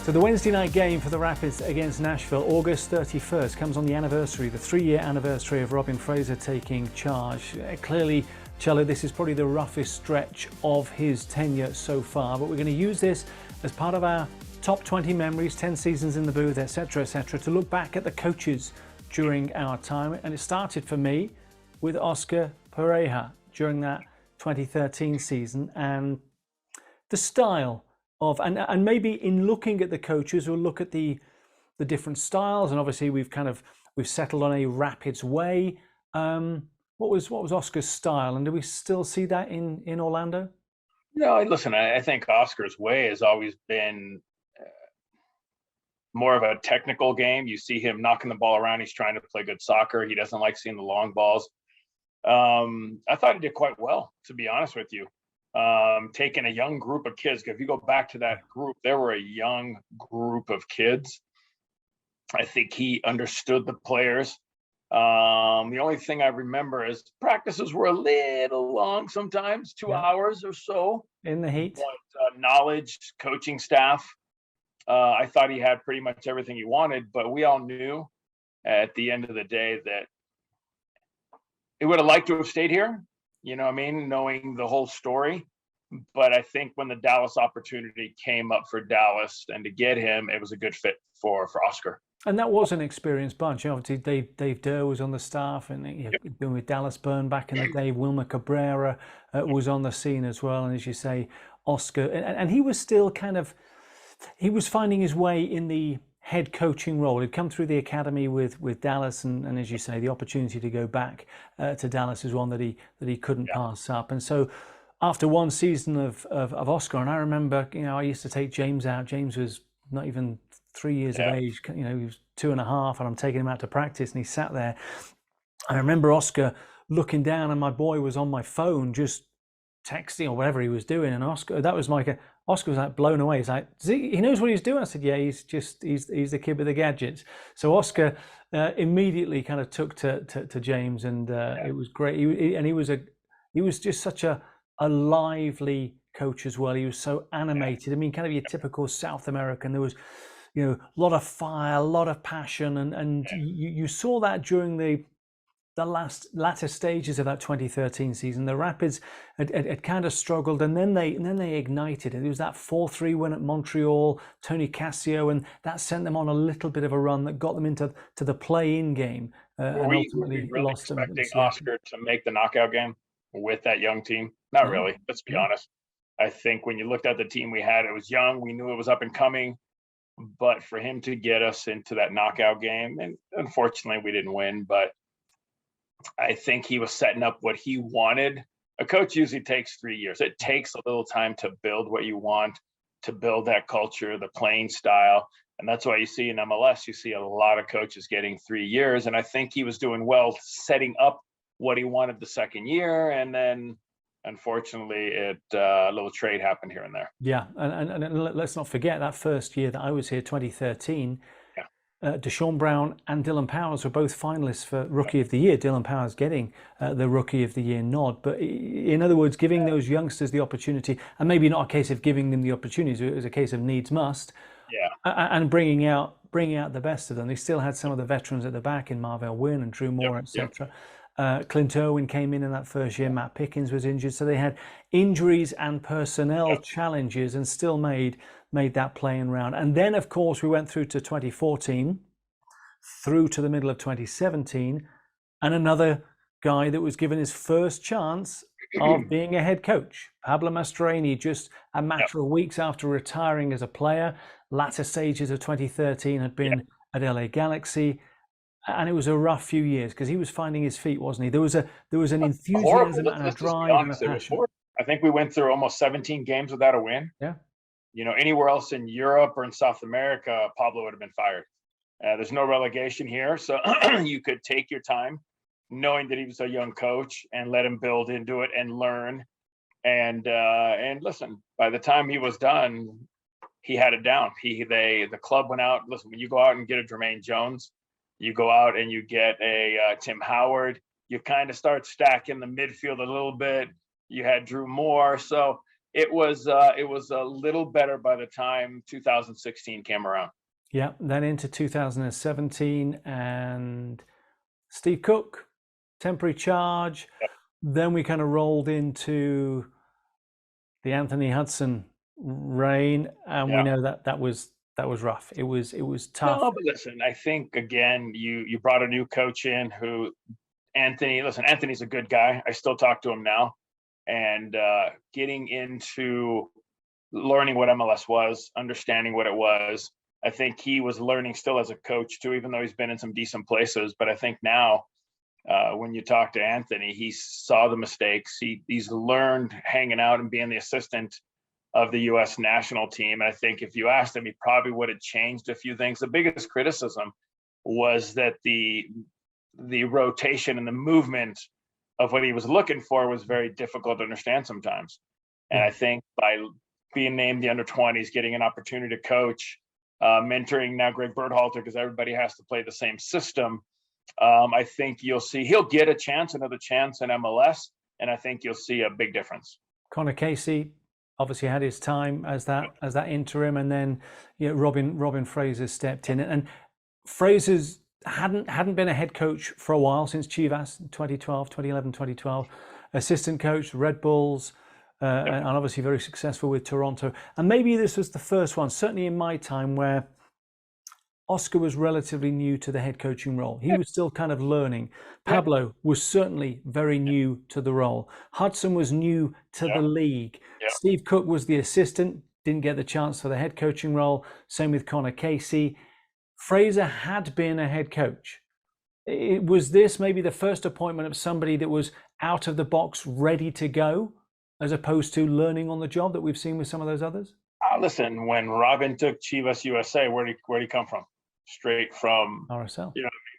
So the Wednesday night game for the Rapids against Nashville, August 31st, comes on the anniversary, the 3-year anniversary of Robin Fraser taking charge. Clearly, Cello, this is probably the roughest stretch of his tenure so far, but we're going to use this as part of our top 20 memories, 10 seasons in the booth, etc., to look back at the coaches during our time. And it started for me with Oscar Pareja during that 2013 season, and the style of, and maybe in looking at the coaches, we'll look at the different styles, and obviously we've settled on a Rapids way. What was Oscar's style, and do we still see that in Orlando? No, listen, I think Oscar's way has always been more of a technical game. You see him knocking the ball around. He's trying to play good soccer. He doesn't like seeing the long balls. I thought he did quite well, to be honest with you. Taking a young group of kids, because if you go back to that group, there were a young group of kids. I think he understood the players. The only thing I remember is practices were a little long sometimes, 2 hours or so. In the heat. But, knowledge, coaching staff. I thought he had pretty much everything he wanted, but we all knew at the end of the day that he would have liked to have stayed here. You know what I mean? Knowing the whole story. But I think when the Dallas opportunity came up for Dallas and to get him, it was a good fit for Oscar. And that was an experienced bunch. Obviously, Dave Durr was on the staff, and he'd been with Dallas Byrne back in the day. Wilmer Cabrera was on the scene as well. And as you say, Oscar, and he was still he was finding his way in the head coaching role. He'd come through the academy with Dallas, and as you say, the opportunity to go back to Dallas is one that he couldn't pass up. And so after one season of Oscar, and I remember, I used to take James out. James was not even 3 years of age, he was 2.5, and I'm taking him out to practice, and he sat there. I remember Oscar looking down, and my boy was on my phone just texting or whatever he was doing, and Oscar was like blown away. He's like, he knows what he's doing. I said, yeah, he's the kid with the gadgets. So Oscar immediately kind of took to James, and it was great. He was just such a lively coach as well. He was so animated. I mean, kind of your typical South American. There was a lot of fire, a lot of passion, and you saw that during the latter stages of that 2013 season. The Rapids had kind of struggled, and then they ignited. And it was that 4-3 win at Montreal, Tony Cassio, and that sent them on a little bit of a run that got them into the play-in game. Were we really expecting Oscar to make the knockout game with that young team? Not really. Let's be honest. I think when you looked at the team we had, it was young. We knew it was up and coming. But for him to get us into that knockout game, and unfortunately we didn't win, but I think he was setting up what he wanted. A coach usually takes 3 years. It takes a little time to build what you want, to build that culture, the playing style. And that's why you see in MLS, you see a lot of coaches getting 3 years. And I think he was doing well setting up what he wanted the second year. And then unfortunately, a little trade happened here and there. Yeah, and let's not forget that first year that I was here, 2013. Deshaun Brown and Dylan Powers were both finalists for Rookie of the Year. Dylan Powers getting the Rookie of the Year nod. But in other words, giving those youngsters the opportunity, and maybe not a case of giving them the opportunity, it was a case of needs must. And bringing out the best of them. They still had some of the veterans at the back in Marvell Wynn and Drew Moore, etc. Clint Irwin came in that first year. Matt Pickens was injured, so they had injuries and personnel challenges, and still made that playing round. And then, of course, we went through to 2014, through to the middle of 2017, and another guy that was given his first chance of being a head coach, Pablo Mastroeni, just a matter of weeks after retiring as a player. Latter stages of 2013 had been at LA Galaxy. And it was a rough few years because he was finding his feet, wasn't he? There was an enthusiasm and a drive and a passion. I think we went through almost 17 games without a win. Yeah. Anywhere else in Europe or in South America, Pablo would have been fired. There's no relegation here, so you could take your time, knowing that he was a young coach, and let him build into it and learn. And listen, by the time he was done, he had it down. The club went out. Listen, when you go out and get a Jermaine Jones, you go out and you get a Tim Howard, you kind of start stacking the midfield a little bit. You had Drew Moore. So it was a little better by the time 2016 came around. Yeah, then into 2017 and Steve Cook, temporary charge. Yep. Then we kind of rolled into the Anthony Hudson reign, and we know that was rough. It was tough. No, but listen, I think again, you brought a new coach in who Anthony's a good guy. I still talk to him now, and getting into learning what MLS was, understanding what it was. I think he was learning still as a coach too, even though he's been in some decent places. But I think now, when you talk to Anthony, he saw the mistakes. He's learned hanging out and being the assistant of the U.S. national team. And I think if you asked him, he probably would have changed a few things. The biggest criticism was that the rotation and the movement of what he was looking for was very difficult to understand sometimes. And I think by being named the under-20s, getting an opportunity to coach, mentoring now Greg Berhalter, because everybody has to play the same system. I think you'll see he'll get another chance in MLS, and I think you'll see a big difference. Connor Casey obviously had his time as that interim, and then Robin Fraser stepped in, and Fraser's hadn't been a head coach for a while, since Chivas 2011, 2012, assistant coach, Red Bulls. And obviously very successful with Toronto. And maybe this was the first one, certainly in my time, where Oscar was relatively new to the head coaching role. He was still kind of learning. Pablo was certainly very new to the role. Hudson was new to the league. Steve Cook was the assistant, didn't get the chance for the head coaching role. Same with Connor Casey. Fraser had been a head coach. Was this maybe the first appointment of somebody that was out of the box, ready to go, as opposed to learning on the job that we've seen with some of those others? Listen, when Robin took Chivas USA, where'd he come from? Straight from RSL.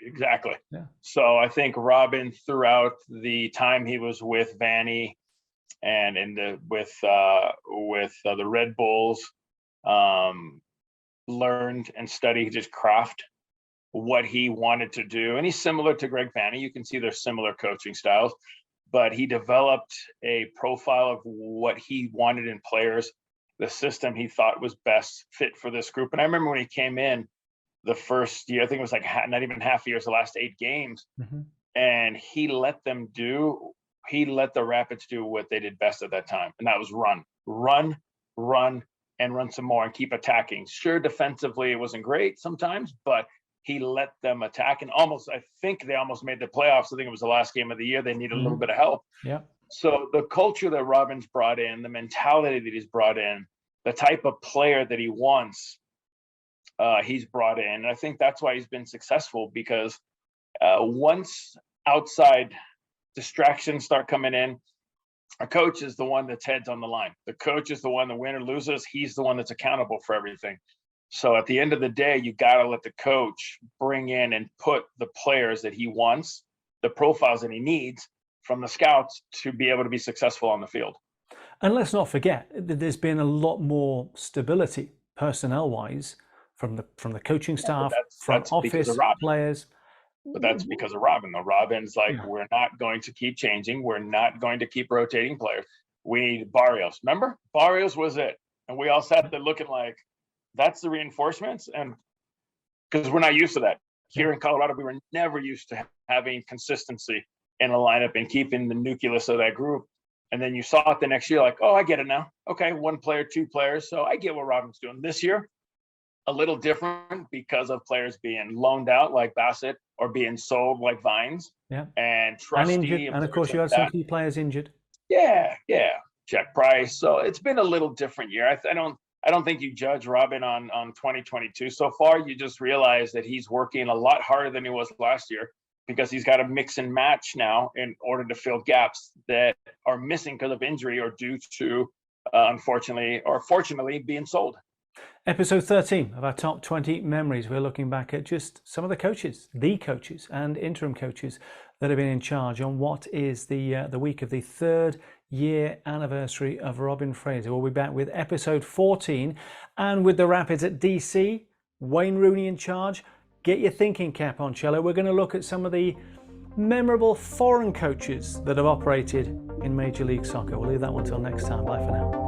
Exactly. Yeah. So I think Robin, throughout the time he was with Vanny and with the Red Bulls, learned and studied his craft, what he wanted to do. And he's similar to Greg Vanny. You can see there's similar coaching styles. But he developed a profile of what he wanted in players, the system he thought was best fit for this group. And I remember when he came in the first year, I think it was like not even half a year, the last 8 games, and he let the Rapids do what they did best at that time. And that was run, and run some more and keep attacking. Sure, defensively, it wasn't great sometimes, but he let them attack, and I think they almost made the playoffs. I think it was the last game of the year. They needed a little bit of help. Yeah. So the culture that Robin's brought in, the mentality that he's brought in, the type of player that he wants, he's brought in. And I think that's why he's been successful, because once outside distractions start coming in, a coach is the one that's heads on the line. The coach is the one that wins or loses. He's the one that's accountable for everything. So at the end of the day, you got to let the coach bring in and put the players that he wants, the profiles that he needs from the scouts to be able to be successful on the field. And let's not forget that there's been a lot more stability personnel-wise from the coaching staff, from office players. But that's because of Robin. Though Robin's like, we're not going to keep changing. We're not going to keep rotating players. We need Barrios. Remember? Barrios was it. And we all sat there looking like, that's the reinforcements. And because we're not used to that. Here in Colorado, we were never used to having consistency in a lineup and keeping the nucleus of that group. And then you saw it the next year, like, oh, I get it now. Okay, 1 player, 2 players. So I get what Robin's doing. This year, a little different because of players being loaned out like Bassett or being sold like Vines. Yeah. And Trusty. And injured. And of course, you had some key players injured. Yeah. Jack Price. So it's been a little different year. I don't think you judge Robin on 2022 so far. You just realize that he's working a lot harder than he was last year, because he's got to mix and match now in order to fill gaps that are missing because of injury or due to, unfortunately or fortunately, being sold. Episode 13 of our top 20 memories. We're looking back at just some of the coaches and interim coaches that have been in charge on what is the week of the 3rd year anniversary of Robin Fraser. We'll be back with episode 14, and with the Rapids at DC, Wayne Rooney in charge. Get your thinking cap on, Cello. We're going to look at some of the memorable foreign coaches that have operated in Major League Soccer. We'll leave that one till next time. Bye for now.